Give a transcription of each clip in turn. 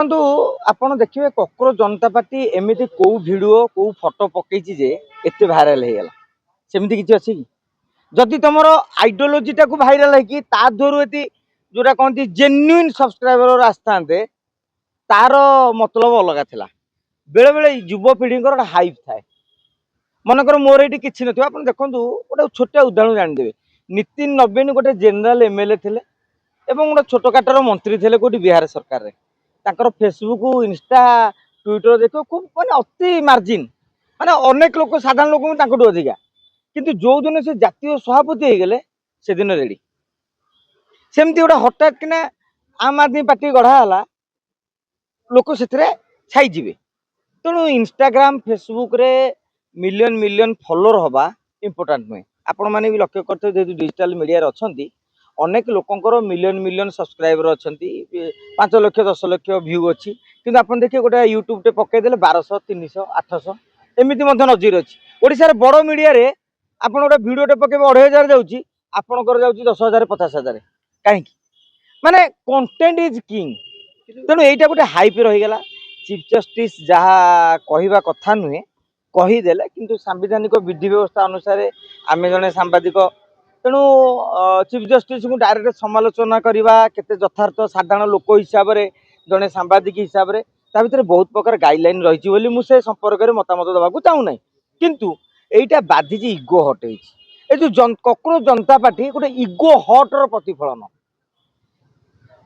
କିନ୍ତୁ ଆପଣ ଦେଖିବେ କକରୋଜ ଜନତା ପାର୍ଟି ଏମିତି କୋଉ ଭିଡିଓ କୋଉ ଫଟୋ ପକେଇଛି ଯେ ଏତେ ଭାଇରାଲ ହେଇଗଲା। ସେମିତି କିଛି ଅଛି କି? ଯଦି ତମର ଆଇडियोलॉजीଟାକୁ ଭାଇରାଲ ହେଇକି ତା ଦେହରୁ ଏତି ଯୋଉଟା କହନ୍ତି ଜେନ୍ୟୁଇନ୍ ସବସ୍କ୍ରାइबर ଆସିଥାନ୍ତେ ତାର ମତଲବ ଅଲଗା ଥିଲା। बेले बेले युवपीढ़ीଙ୍କର ଗୋଟେ ହାଇପ୍ ଥାଏ। ମନେକର ମୋର ଏଇଠି କିଛି ନଥିବ, ଆପଣ ଦେଖନ୍ତୁ ଗୋଟେ ଛୋଟ ଉଦାହରଣ ଜାଣିଦେବେ। ନିତିନ ନବୀନ ଗୋଟେ ଜେନେରାଲ एमएलए ଥିଲେ ଏବଂ ଗୋଟେ ଛୋଟକାଟର ମନ୍ତ୍ରୀ ଥିଲେ କୋଉଠି ବିହାର ସରକାରରେ। ତାଙ୍କର फेसबुक इंस्टा ट्विटर देखो खूब माने अति मार्जिन माने अनेक लोक साधारण लोक तांकटू अधिका, किंतु जो दिन से जातीय सभापति हो गले से दिन रेडी। सेमती गोटे हठात किना आम आदमी पार्टी गढ़ाला लोक से छाई जीवे। तेणु इंस्टाग्राम फेसबुक रे मिलियन मिलियन फॉलोअर हवा इंपोर्टेंट नुहे। आपण माने भी लक्ष्य करते जेहेतु डिजिटल मीडिया अच्छी अनेक लोकंकर मिलियन मिलियन सब्सक्राइबर अच्छा 5 लाख 10 लाख व्यू अच्छी, किंतु आपन देखिए गोटे यूट्यूब टे पकईदे 1200 300 800 एमती नजर अच्छी। ओडिशार बड़ मीडिया रे आपन गोटे भिडियो टे पकेबे 2500 जाउची, आपनकर जाउची 10,000 50,000 कहीं माने कंटेंट इज किंग। तेणु एटा गोटे हाइप रहीगला। चीफ जस्टिस जहाँ कहवा कथा नुहे कहीदेले, किंतु सांविधानिक विधि व्यवस्था अनुसार आम जने सांबादिक तेणु चीफ जस्टिस को डायरेक्ट समालोचना करवा केते यथार्थ साधारण लोक हिसाब से जड़े सांबादिक हिसाब से ता भीतर बहुत प्रकार गाइडलाइन रही मुझे संपर्क में मतामत देवा चाहूना, किंतु एटा बाधिजी इगो हट है। जो ककरोज जनता पार्टी गोटे इगो हटर प्रतिफलन।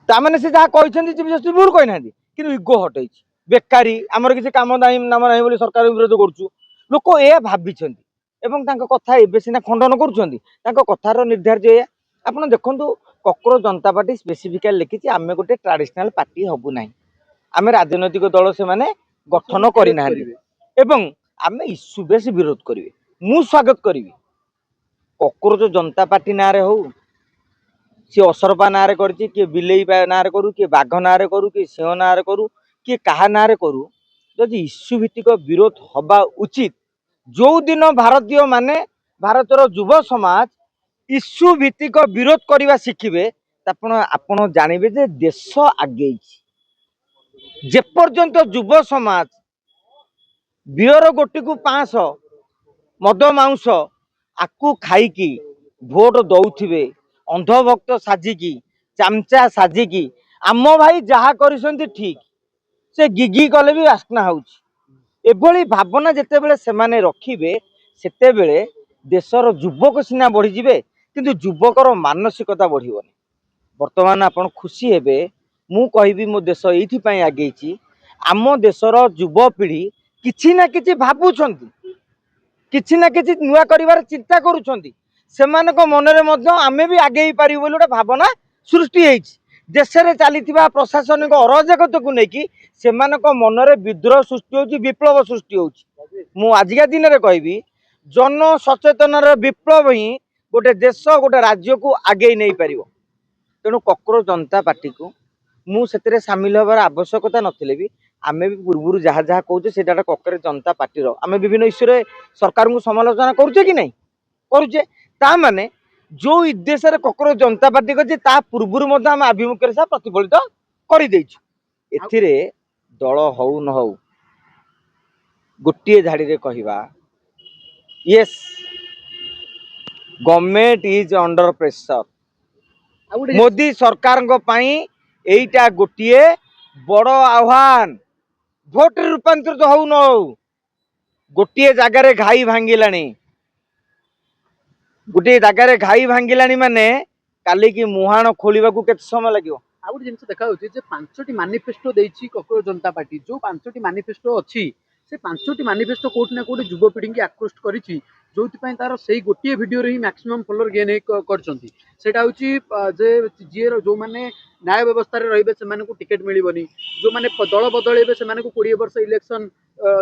ताने से जहाँ कहते चीफ जस्टिस भूल कहना कि इगो हट है बेकारी आमर किसी काम नाम ना बोली सरकार विरोध करुचु लोक ए भावी कथा एवं सीना खंडन कर निर्धार्य। आप देखु ककरोज जनता पार्टी स्पेसिफिकाली लिखी आम गोटे ट्राडिशनल पार्टी हबू ना, आम राजनैतिक दल से माने गठन करना आम इश्यू बेस विरोध करेंगे। मु स्वागत करी ककरोज जनता पार्टी ना हो सी असरपा ना किए बिलेई ना करू किए बाघ ना करू किए सिंह ना करू किए कहा ना करू, जदि इश्यू भित्तिक विरोध हवा उचित। जो दिन भारतीय माने भारतर युव समाज इश्यू भित्तिक विरोध करने शिखिबे आपण जानवे जे देश आगे। जेपर्यंत युव समाज बियर गोटी को 500 मद मांस आकु खाइकी भोट दौथिबे अंधभक्त साजिकी चामचा साजिकी आम भाई जहा करिसंती ठीक से गिगी कले भी आसना होभली भावना जिते बड़े से रखिबे सेते देशर युवक सीना बढ़ी जिवे, किंतु युवकर मानसिकता बढ़िबनी। वर्तमान आपण खुशी हेबे मु कहबी मो देश एइथि आगे। आम देशर युवपीढ़ी किछि ना किछि भाबुछंती, किछि ना किछि नुआ करिवार चिंता करुछंती। सेमानक मनरे मध्य आमे भी आगे पारिबु बोली गोटे भावना सृष्टि होइछि। देश में चली प्रशासनिक अराजकता को लेकिन सेमानक मनरे विद्रोह सृष्टि होछि, विप्लव सृष्टि होछि। मु आजिका दिन में कहबी जन सचेतनार विप्लव ही गोटे देश गोटे राज्य को आगे नहीं पारिबो। तेणु ककरोज जनता पार्टी को मु सेतिरे सामिल होबार आवश्यकता नथिले भी आमे भी पूर्व जहाँ जहाँ कहूचे से ककरोज जनता पार्टी आमे विभिन्न इश्यू रे सरकार को समालोचना करुचे कि नहीं करुचे। ता माने जो उद्देश्य ककरोज जनता पार्टी कर पूर्व आभिमुख्य से प्रतिफलित कर दल हौ न हौ गोटे झाड़ी रे कहवा yes government is under pressure. Modi सरकार एटा गोटे बड़ आह्वान। भोट रूपांतरित हौ न हौ गोटे जगार घाई भांगिलानी, गोटे जगार घाई भांगिलानी माने काली की मुहाण खोलिबा को केते समय लागियो। आ गोटे जिनस देखा होछि जे 5टी मैनिफेस्टो देछि ककरोज जनता पार्टी। जो 5टी मैनिफेस्टो अछि से 5टी मैनिफेस्टो कोठी ना कोठी युवपीढ़ी की आकृष्ट करिछि, जोथि तार सही गोटे भिडियो रे ही मैक्सिमम फॉलोअर गेन करछंती। सेटा होछि जे जीरो जो माने न्याय व्यवस्था रे रहिबे से माने को टिकट मिलिबनी, जो माने दल बदलेबे से माने को 20 वर्ष इलेक्शन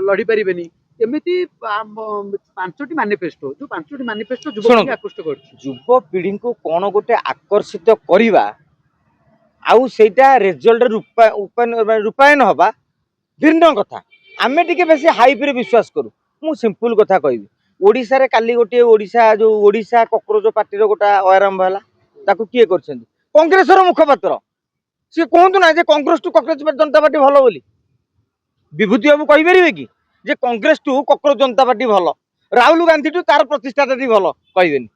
लड़ी परिबेनी। एमिति 5टी मैनिफेस्टो जो 5टी मैनिफेस्टो युवपीढ़ी आकृष्ट करछि। युवपीढ़ी को कोन गोटे आकर्षित करिवा आउ सेटा रिजल्ट रूपायन हवा भिन्न कथा। आमे टिके बेसी हाइप रे विश्वास करू। मु सिंपल कथा कहबी ओडिसा रे काली गोटे ओडिसा जो ओडिसा ककरोज पार्टी रो गोटा आरंभ हला ताकू किए करछंती कांग्रेस रो मुखपात्र ସିଏ କୁହନ୍ତୁ ନା ଯେ କଂଗ୍ରେସ ଟୁ କକରୋଜ ଜନତା ପାର୍ଟି ଭଲ ବୋଲି। ବିଭୂତି ବାବୁ କହିପାରିବେ କି ଯେ କଂଗ୍ରେସ ଟୁ କକରୋଜ ଜନତା ପାର୍ଟି ଭଲ, ରାହୁଲ ଗାନ୍ଧୀ ଟୁ ତାର ପ୍ରତିଷ୍ଠାଟା ଭଲ? କହିବେନି।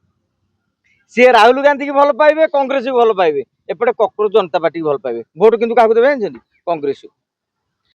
ସିଏ ରାହୁଲ ଗାନ୍ଧୀ କି ଭଲ ପାଇବେ, କଂଗ୍ରେସ ଭଲ ପାଇବେ, ଏପଟେ କକରୋଜ ଜନତା ପାର୍ଟି ଭଲ ପାଇବେ। ଭୋଟ କିନ୍ତୁ କାହାକୁ ଦେବେ ଜାଣିଛନ୍ତି? କଂଗ୍ରେସ।